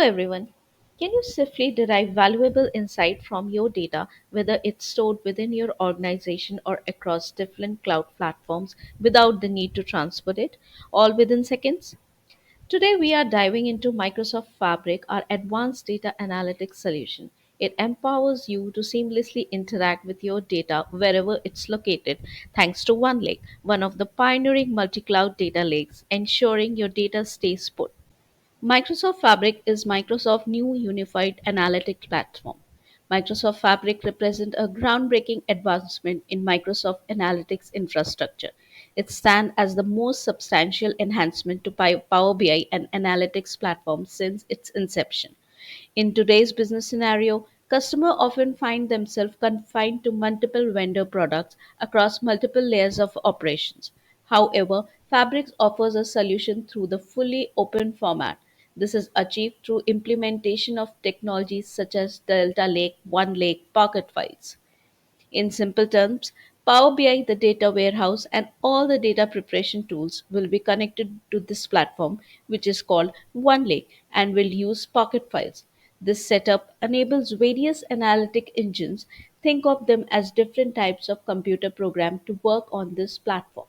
everyone. Can you safely derive valuable insight from your data, whether it's stored within your organization or across different cloud platforms, without the need to transport it, all within seconds? Today, we are diving into Microsoft Fabric, our advanced data analytics solution. It empowers you to seamlessly interact with your data wherever it's located, thanks to OneLake, one of the pioneering multi cloud data lakes, ensuring your data stays put. Microsoft Fabric is Microsoft's new unified analytics platform. Microsoft Fabric represents a groundbreaking advancement in Microsoft Analytics infrastructure. It stands as the most substantial enhancement to Power BI and analytics platform since its inception. In today's business scenario, customers often find themselves confined to multiple vendor products across multiple layers of operations. However, Fabric offers a solution through the fully open format. This is achieved through implementation of technologies such as Delta Lake, OneLake, Pocket Files. In simple terms, Power BI, the data warehouse, and all the data preparation tools will be connected to this platform, which is called OneLake, and will use Pocket Files. This setup enables various analytic engines, think of them as different types of computer program, to work on this platform.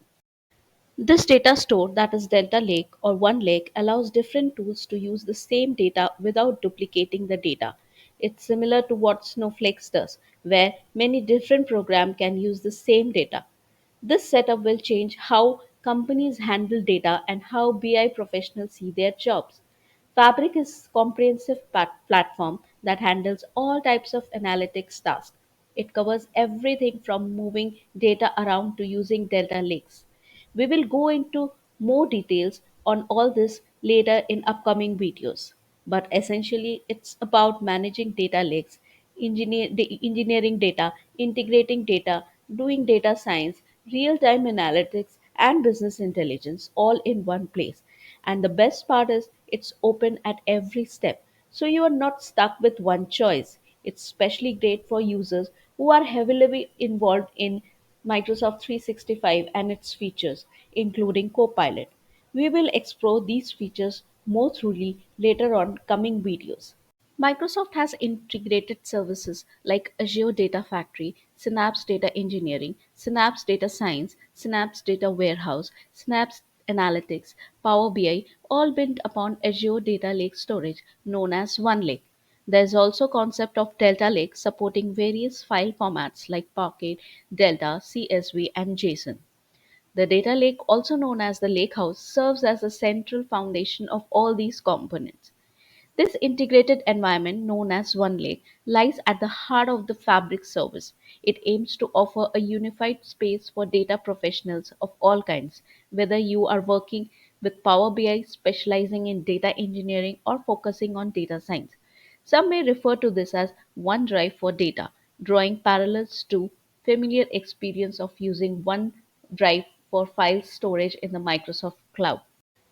This data store, that is Delta Lake or One Lake, allows different tools to use the same data without duplicating the data. It's similar to what Snowflake does, where many different programs can use the same data. This setup will change how companies handle data and how BI professionals see their jobs. Fabric is a comprehensive platform that handles all types of analytics tasks. It covers everything from moving data around to using data lakes. We will go into more details on all this later in upcoming videos. But essentially, it's about managing data lakes, engineering data, integrating data, doing data science, real time analytics, and business intelligence all in one place. And the best part is it's open at every step. So you are not stuck with one choice. It's especially great for users who are heavily involved in Microsoft 365 and its features, including Copilot. We will explore these features more thoroughly later on coming videos. Microsoft has integrated services like Azure Data Factory, Synapse Data Engineering, Synapse Data Science, Synapse Data Warehouse, Synapse Analytics, Power BI, all built upon Azure Data Lake Storage, known as OneLake. There is also concept of Delta Lake supporting various file formats like Pocket, Delta, CSV, and JSON. The data lake, also known as the lakehouse, serves as the central foundation of all these components. This integrated environment, known as One Lake, lies at the heart of the Fabric service. It aims to offer a unified space for data professionals of all kinds, whether you are working with Power BI, specializing in data engineering, or focusing on data science. Some may refer to this as OneDrive for data, drawing parallels to familiar experience of using OneDrive for file storage in the Microsoft Cloud.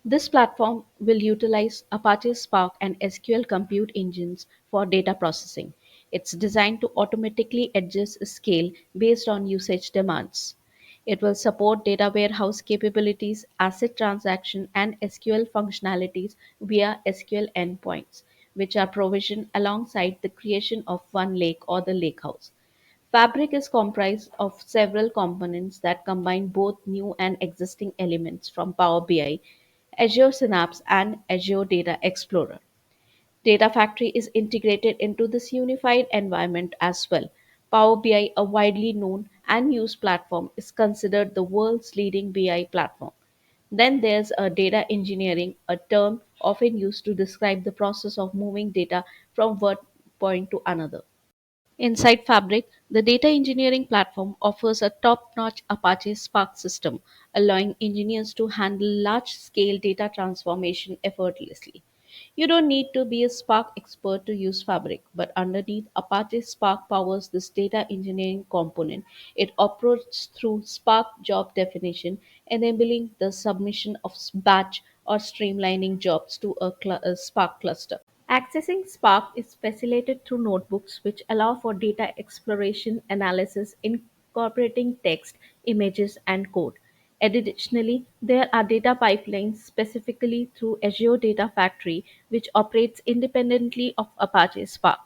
This platform will utilize Apache Spark and SQL compute engines for data processing. It's designed to automatically adjust scale based on usage demands. It will support data warehouse capabilities, asset transaction, and SQL functionalities via SQL endpoints, which are provisioned alongside the creation of one lake or the lakehouse. Fabric is comprised of several components that combine both new and existing elements from Power BI, Azure Synapse, and Azure Data Explorer. Data Factory is integrated into this unified environment as well. Power BI, a widely known and used platform, is considered the world's leading BI platform. Then there's a data engineering, a term often used to describe the process of moving data from one point to another. Inside Fabric, the data engineering platform offers a top notch Apache Spark system, allowing engineers to handle large scale data transformation effortlessly. You don't need to be a Spark expert to use Fabric, but underneath, Apache Spark powers this data engineering component. It operates through Spark job definition, enabling the submission of batch or streamlining jobs to a Spark cluster. Accessing Spark is facilitated through notebooks which allow for data exploration analysis incorporating text, images, and code. Additionally, there are data pipelines specifically through Azure Data Factory, which operates independently of Apache Spark.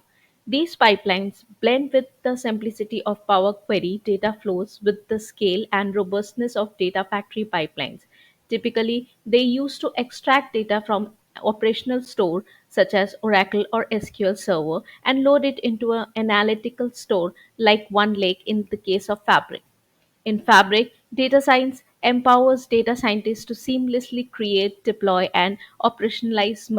These pipelines blend with the simplicity of Power Query data flows with the scale and robustness of Data Factory pipelines. Typically, they use to extract data from operational store such as Oracle or SQL Server and load it into an analytical store like OneLake in the case of Fabric. In Fabric, data science empowers data scientists to seamlessly create, deploy, and operationalize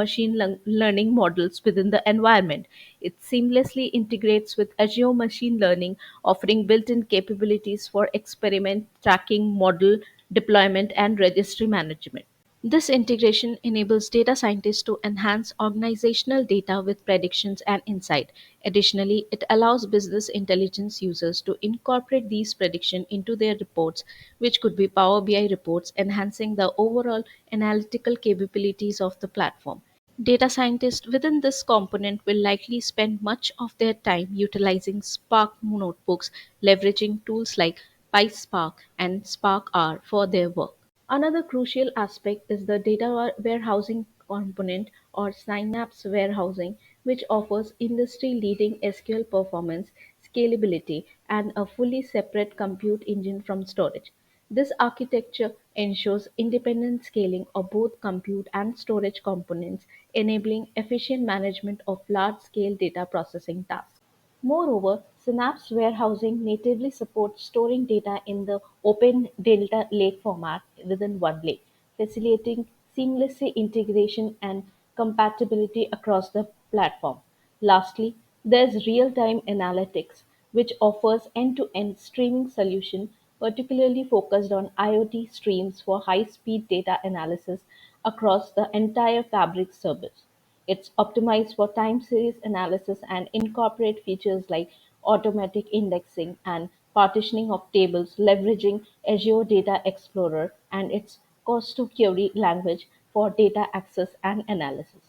learning models within the environment. It seamlessly integrates with Azure Machine Learning, offering built in capabilities for experiment tracking, model deployment, and registry management. This integration enables data scientists to enhance organizational data with predictions and insight. Additionally, it allows business intelligence users to incorporate these predictions into their reports, which could be Power BI reports, enhancing the overall analytical capabilities of the platform. Data scientists within this component will likely spend much of their time utilizing Spark notebooks, leveraging tools like PySpark and Spark R for their work. Another crucial aspect is the data warehousing component or Synapse Warehousing, which offers industry-leading SQL performance, scalability, and a fully separate compute engine from storage. This architecture ensures independent scaling of both compute and storage components, enabling efficient management of large-scale data processing tasks. Moreover, Synapse Warehousing natively supports storing data in the Open Data Lake format within OneLake, facilitating seamless integration and compatibility across the platform. Lastly, there's real-time analytics, which offers end-to-end streaming solution particularly focused on IoT streams for high-speed data analysis across the entire Fabric service. It's optimized for time series analysis and incorporate features like automatic indexing and partitioning of tables leveraging Azure Data Explorer and its cost to query language for data access and analysis.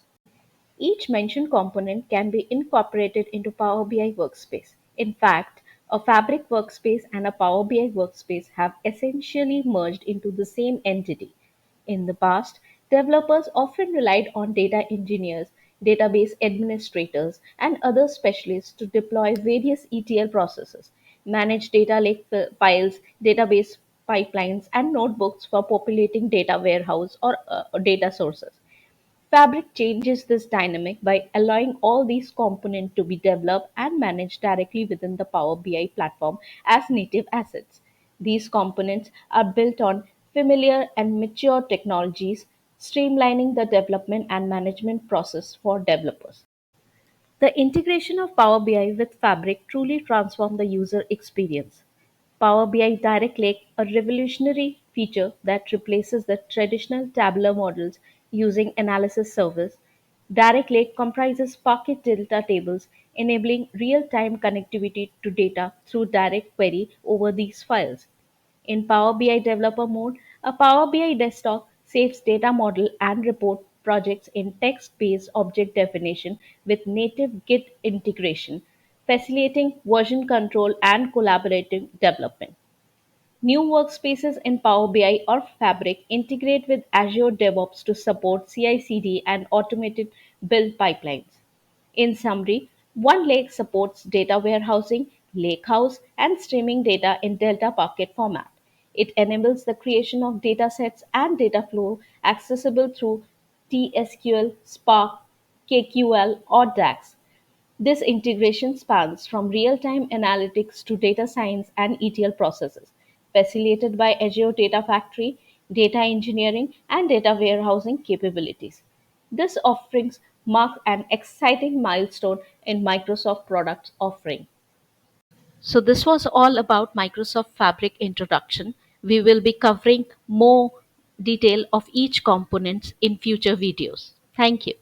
Each mentioned component can be incorporated into Power BI Workspace. In fact, a Fabric workspace and a Power BI workspace have essentially merged into the same entity. In the past, developers often relied on data engineers, database administrators, and other specialists to deploy various ETL processes, manage data lake files, database pipelines, and notebooks for populating data warehouse or data sources. Fabric changes this dynamic by allowing all these components to be developed and managed directly within the Power BI platform as native assets. These components are built on familiar and mature technologies, streamlining the development and management process for developers. The integration of Power BI with Fabric truly transformed the user experience. Power BI Direct Lake, a revolutionary feature that replaces the traditional tabular models using analysis service. Direct Lake comprises Pocket data tables, enabling real-time connectivity to data through direct query over these files. In Power BI Developer mode, a Power BI desktop saves data model and report projects in text-based object definition with native Git integration, facilitating version control and collaborative development. New workspaces in Power BI or Fabric integrate with Azure DevOps to support CI/CD and automated build pipelines. In summary, OneLake supports data warehousing, lakehouse, and streaming data in Delta Bucket format. It enables the creation of datasets and data flow accessible through TSQL, Spark, KQL, or DAX. This integration spans from real-time analytics to data science and ETL processes, facilitated by Azure Data Factory, data engineering, and data warehousing capabilities. This offerings mark an exciting milestone in Microsoft products offering. So this was all about Microsoft Fabric introduction. We will be covering more detail of each components in future videos. Thank you.